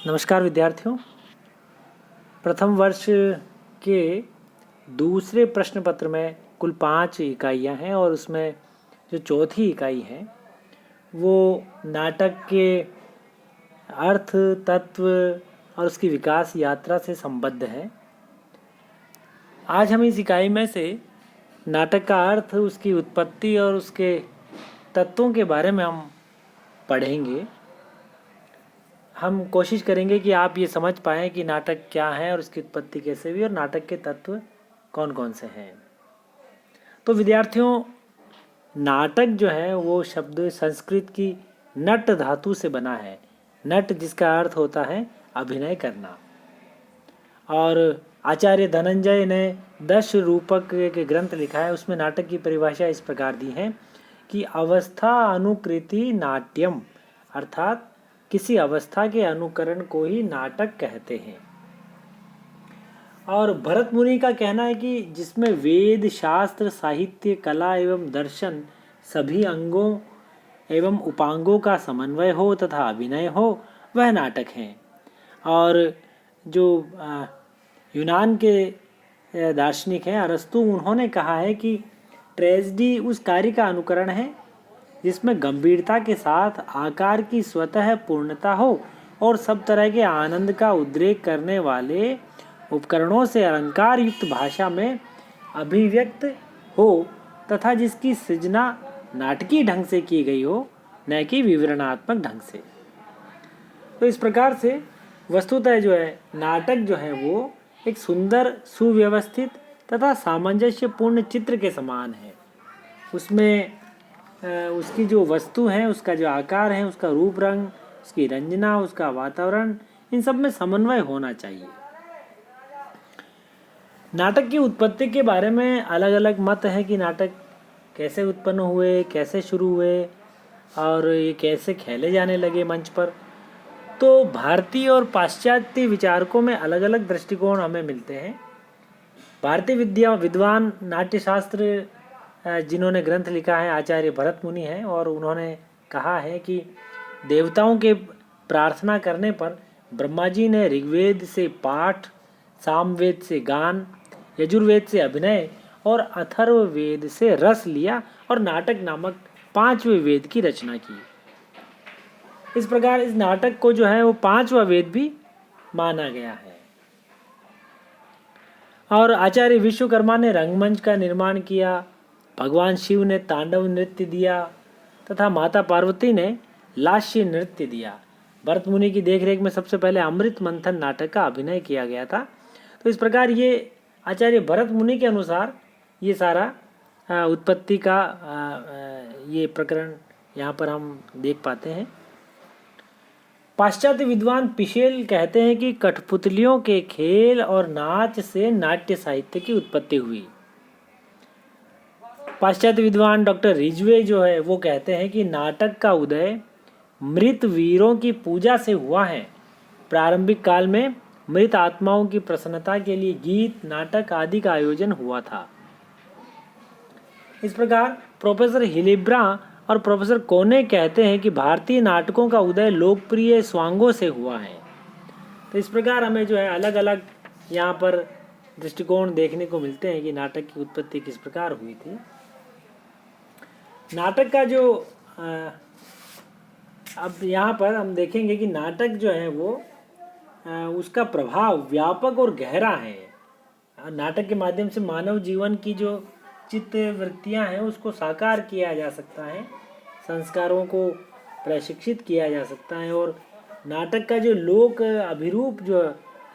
नमस्कार विद्यार्थियों। प्रथम वर्ष के दूसरे प्रश्न पत्र में कुल 5 इकाइयाँ हैं और उसमें जो चौथी इकाई है वो नाटक के अर्थ, तत्व और उसकी विकास यात्रा से संबद्ध है। आज हम इस इकाई में से नाटक का अर्थ, उसकी उत्पत्ति और उसके तत्वों के बारे में हम पढ़ेंगे। हम कोशिश करेंगे कि आप ये समझ पाएँ कि नाटक क्या है और उसकी उत्पत्ति कैसे हुई और नाटक के तत्व कौन कौन से हैं। तो विद्यार्थियों, नाटक जो है वो शब्द संस्कृत की नट धातु से बना है। नट जिसका अर्थ होता है अभिनय करना। और आचार्य धनंजय ने 10 रूपक के ग्रंथ लिखा है, उसमें नाटक की परिभाषा इस प्रकार दी है कि अवस्था अनुकृति नाट्यम, अर्थात किसी अवस्था के अनुकरण को ही नाटक कहते हैं। और भरत मुनि का कहना है कि जिसमें वेद, शास्त्र, साहित्य, कला एवं दर्शन सभी अंगों एवं उपांगों का समन्वय हो तथा अभिनय हो, वह नाटक है। और जो यूनान के दार्शनिक हैं अरस्तु, उन्होंने कहा है कि ट्रेजेडी उस कार्य का अनुकरण है जिसमें गंभीरता के साथ आकार की स्वतः पूर्णता हो और सब तरह के आनंद का उद्रेक करने वाले उपकरणों से अलंकार युक्त भाषा में अभिव्यक्त हो तथा जिसकी सृजना नाटकीय ढंग से की गई हो, न कि विवरणात्मक ढंग से। तो इस प्रकार से वस्तुतः जो है नाटक जो है वो एक सुंदर, सुव्यवस्थित तथा सामंजस्यपूर्ण चित्र के समान है। उसमें उसकी जो वस्तु है, उसका जो आकार है, उसका रूप रंग, उसकी रंजना, उसका वातावरण, इन सब में समन्वय होना चाहिए। नाटक की उत्पत्ति के बारे में अलग अलग मत है कि नाटक कैसे उत्पन्न हुए, कैसे शुरू हुए और ये कैसे खेले जाने लगे मंच पर। तो भारतीय और पाश्चात्य विचारकों में अलग अलग दृष्टिकोण हमें मिलते हैं। भारतीय विद्वान नाट्यशास्त्र जिन्होंने ग्रंथ लिखा है आचार्य भरत मुनि हैं, और उन्होंने कहा है कि देवताओं के प्रार्थना करने पर ब्रह्मा जी ने ऋग्वेद से पाठ, सामवेद से गान, यजुर्वेद से अभिनय और अथर्ववेद से रस लिया और नाटक नामक 5वें वेद की रचना की। इस प्रकार इस नाटक को जो है वो 5वां वेद भी माना गया है। और आचार्य विश्वकर्मा ने रंगमंच का निर्माण किया, भगवान शिव ने तांडव नृत्य दिया तथा माता पार्वती ने लास्य नृत्य दिया। भरत मुनि की देखरेख में सबसे पहले अमृत मंथन नाटक का अभिनय किया गया था। तो इस प्रकार ये आचार्य भरत मुनि के अनुसार ये सारा उत्पत्ति का ये प्रकरण यहाँ पर हम देख पाते हैं। पाश्चात्य विद्वान पिशेल कहते हैं कि कठपुतलियों के खेल और नाच से नाट्य साहित्य की उत्पत्ति हुई। पाश्चात्य विद्वान डॉक्टर रिजवे जो है वो कहते हैं कि नाटक का उदय मृत वीरों की पूजा से हुआ है। प्रारंभिक काल में मृत आत्माओं की प्रसन्नता के लिए गीत, नाटक आदि का आयोजन हुआ था। इस प्रकार प्रोफेसर हिलिब्रा और प्रोफेसर कोने कहते हैं कि भारतीय नाटकों का उदय लोकप्रिय स्वांगों से हुआ है। तो इस प्रकार हमें जो है अलग अलग यहाँ पर दृष्टिकोण देखने को मिलते हैं कि नाटक की उत्पत्ति किस प्रकार हुई थी। नाटक का जो अब यहाँ पर हम देखेंगे कि नाटक जो है वो उसका प्रभाव व्यापक और गहरा है। नाटक के माध्यम से मानव जीवन की जो चित्त वृत्तियाँ हैं उसको साकार किया जा सकता है, संस्कारों को प्रशिक्षित किया जा सकता है। और नाटक का जो लोक अभिरूप जो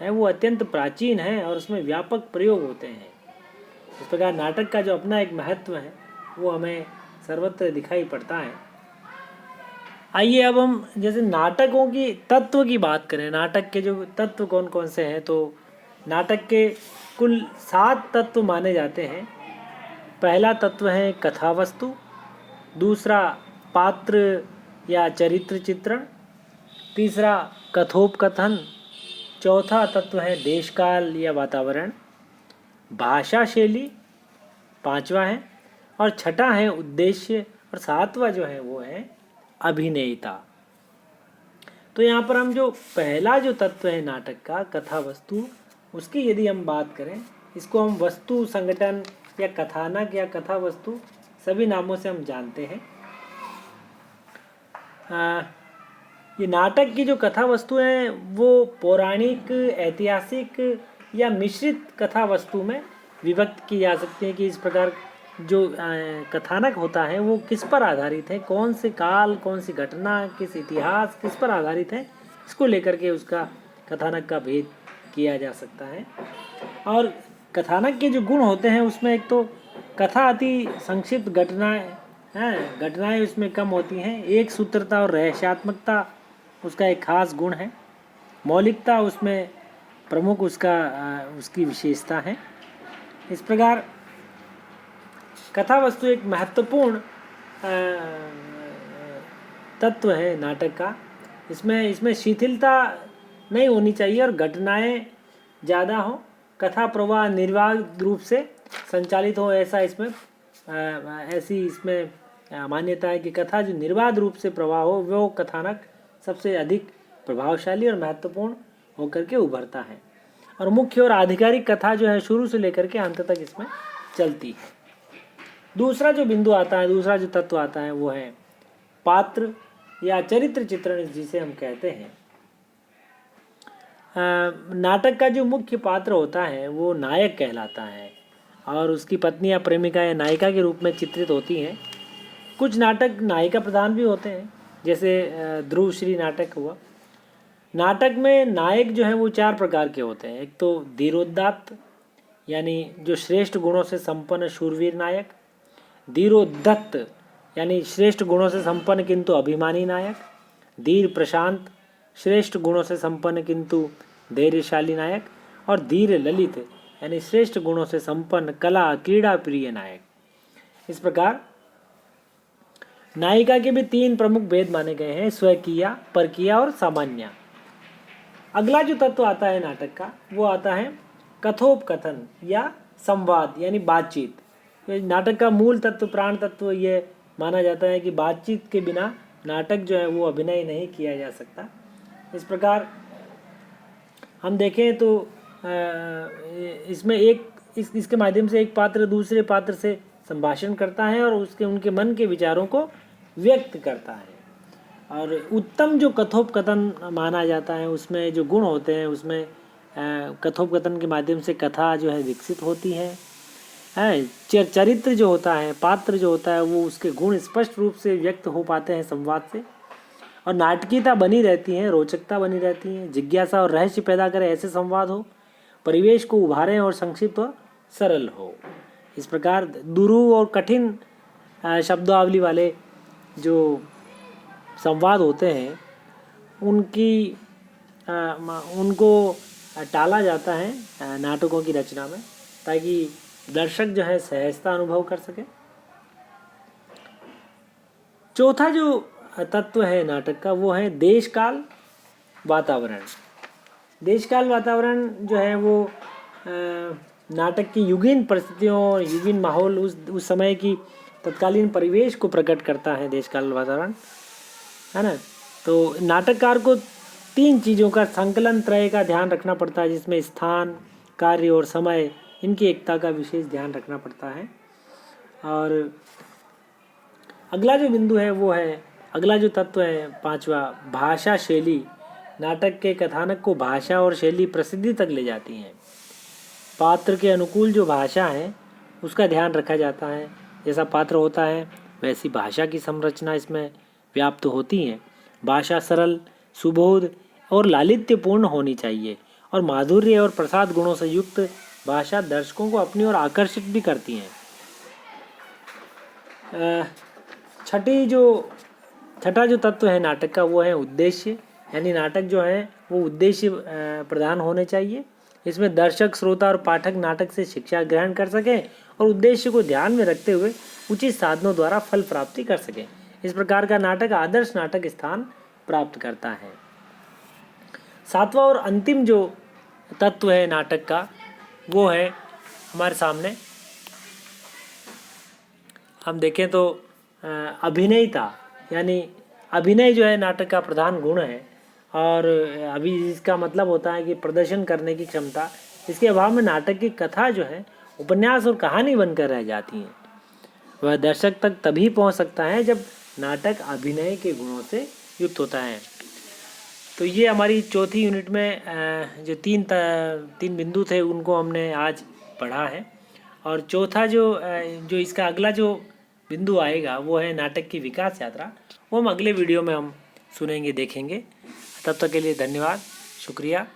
है वो अत्यंत प्राचीन है और उसमें व्यापक प्रयोग होते हैं। इस प्रकार नाटक का जो अपना एक महत्व है वो हमें सर्वत्र दिखाई पड़ता है। आइए अब हम जैसे नाटकों की तत्व की बात करें। नाटक के जो तत्व कौन कौन से हैं, तो नाटक के कुल 7 तत्व माने जाते हैं। पहला तत्व है कथा वस्तु, दूसरा पात्र या चरित्र चित्रण, तीसरा कथोपकथन, चौथा तत्व है देश काल या वातावरण, भाषा शैली, पांचवा है, और छठा है उद्देश्य, और सातवां जो है वो है अभिनेता। तो यहाँ पर हम जो पहला जो तत्व है नाटक का, कथा वस्तु, उसकी यदि हम बात करें, इसको हम वस्तु संगठन या कथानक या कथा वस्तु सभी नामों से हम जानते हैं। ये नाटक की जो कथा वस्तु है वो पौराणिक, ऐतिहासिक या मिश्रित कथा वस्तु में विभक्त की जा सकती है कि इस प्रकार जो कथानक होता है वो किस पर आधारित है, कौन से काल, कौन सी घटना, किस इतिहास, किस पर आधारित है, इसको लेकर के उसका कथानक का भेद किया जा सकता है। और कथानक के जो गुण होते हैं उसमें एक तो कथा अति संक्षिप्त घटनाएं उसमें कम होती हैं, एक सूत्रता और रहस्यात्मकता उसका एक खास गुण है, मौलिकता उसमें प्रमुख उसकी विशेषता है। इस प्रकार कथा वस्तु एक महत्वपूर्ण तत्व है नाटक का। इसमें शिथिलता नहीं होनी चाहिए और घटनाएं ज़्यादा हो, कथा प्रवाह निर्बाध रूप से संचालित हो, ऐसी इसमें मान्यता है कि कथा जो निर्बाध रूप से प्रवाह हो वो कथानक सबसे अधिक प्रभावशाली और महत्वपूर्ण होकर के उभरता है। और मुख्य और आधिकारिक कथा जो है शुरू से लेकर के अंत तक इसमें चलती है। दूसरा जो बिंदु आता है, दूसरा जो तत्व आता है वो है पात्र या चरित्र चित्रण, जिसे हम कहते हैं। नाटक का जो मुख्य पात्र होता है वो नायक कहलाता है और उसकी पत्नी या प्रेमिका या नायिका के रूप में चित्रित होती हैं। कुछ नाटक नायिका प्रधान भी होते हैं, जैसे ध्रुव श्री नाटक हुआ। नाटक में नायक जो है वो 4 प्रकार के होते हैं। एक तो धीरोदात्त यानी जो श्रेष्ठ गुणों से संपन्न शूरवीर नायक, धीरोद्धत यानी श्रेष्ठ गुणों से संपन्न किंतु अभिमानी नायक, धीर प्रशांत श्रेष्ठ गुणों से संपन्न किंतु धैर्यशाली नायक, और धीर ललित यानी श्रेष्ठ गुणों से संपन्न कला क्रीड़ा प्रिय नायक। इस प्रकार नायिका के भी 3 प्रमुख भेद माने गए हैं, स्वकीया, परकीया और सामान्य। अगला जो तत्व आता है नाटक का वो आता है कथोपकथन या संवाद यानी बातचीत। नाटक का मूल तत्व, प्राण तत्व ये माना जाता है कि बातचीत के बिना नाटक जो है वो अभिनय नहीं किया जा सकता। इस प्रकार हम देखें तो इसमें इसके माध्यम से एक पात्र दूसरे पात्र से संभाषण करता है और उनके मन के विचारों को व्यक्त करता है। और उत्तम जो कथोपकथन माना जाता है उसमें जो गुण होते हैं उसमें कथोपकथन के माध्यम से कथा जो है विकसित होती है। चरित्र जो होता है, पात्र जो होता है वो उसके गुण स्पष्ट रूप से व्यक्त हो पाते हैं संवाद से, और नाटकीयता बनी रहती है, रोचकता बनी रहती है, जिज्ञासा और रहस्य पैदा करे ऐसे संवाद हो, परिवेश को उभारें और संक्षिप्त और सरल हो। इस प्रकार दुरूह और कठिन शब्दावली वाले जो संवाद होते हैं उनको टाला जाता है नाटकों की रचना में, ताकि दर्शक जो है सहजता अनुभव कर सके। चौथा जो तत्व है नाटक का वो है देश काल वातावरण। देश काल वातावरण जो है वो नाटक की युगीन परिस्थितियों और युगीन माहौल, उस समय की तत्कालीन परिवेश को प्रकट करता है देश काल वातावरण, है ना। तो नाटककार को 3 चीज़ों का संकलन त्रय का ध्यान रखना पड़ता है, जिसमें स्थान, कार्य और समय, इनकी एकता का विशेष ध्यान रखना पड़ता है। और अगला जो बिंदु है वो है, अगला जो तत्व है 5वां, भाषा शैली। नाटक के कथानक को भाषा और शैली प्रसिद्धि तक ले जाती हैं। पात्र के अनुकूल जो भाषा है उसका ध्यान रखा जाता है, जैसा पात्र होता है वैसी भाषा की संरचना इसमें व्याप्त होती है। भाषा सरल, सुबोध और लालित्यपूर्ण होनी चाहिए, और माधुर्य और प्रसाद गुणों से युक्त भाषा दर्शकों को अपनी ओर आकर्षित भी करती हैं। छठा जो तत्व है नाटक का वो है उद्देश्य, यानी नाटक जो है वो उद्देश्य प्रधान होने चाहिए। इसमें दर्शक, श्रोता और पाठक नाटक से शिक्षा ग्रहण कर सकें और उद्देश्य को ध्यान में रखते हुए उचित साधनों द्वारा फल प्राप्ति कर सकें। इस प्रकार का नाटक आदर्श नाटक स्थान प्राप्त करता है। 7वां और अंतिम जो तत्व है नाटक का वो है हमारे सामने, हम देखें तो अभिनयता, यानी अभिनय जो है नाटक का प्रधान गुण है। और अभी इसका मतलब होता है कि प्रदर्शन करने की क्षमता। इसके अभाव में नाटक की कथा जो है उपन्यास और कहानी बनकर रह जाती है। वह दर्शक तक तभी पहुंच सकता है जब नाटक अभिनय के गुणों से युक्त होता है। तो ये हमारी चौथी यूनिट में जो तीन बिंदु थे उनको हमने आज पढ़ा है। और चौथा जो इसका अगला जो बिंदु आएगा वो है नाटक की विकास यात्रा। वो हम अगले वीडियो में हम सुनेंगे, देखेंगे। तब तक के लिए धन्यवाद, शुक्रिया।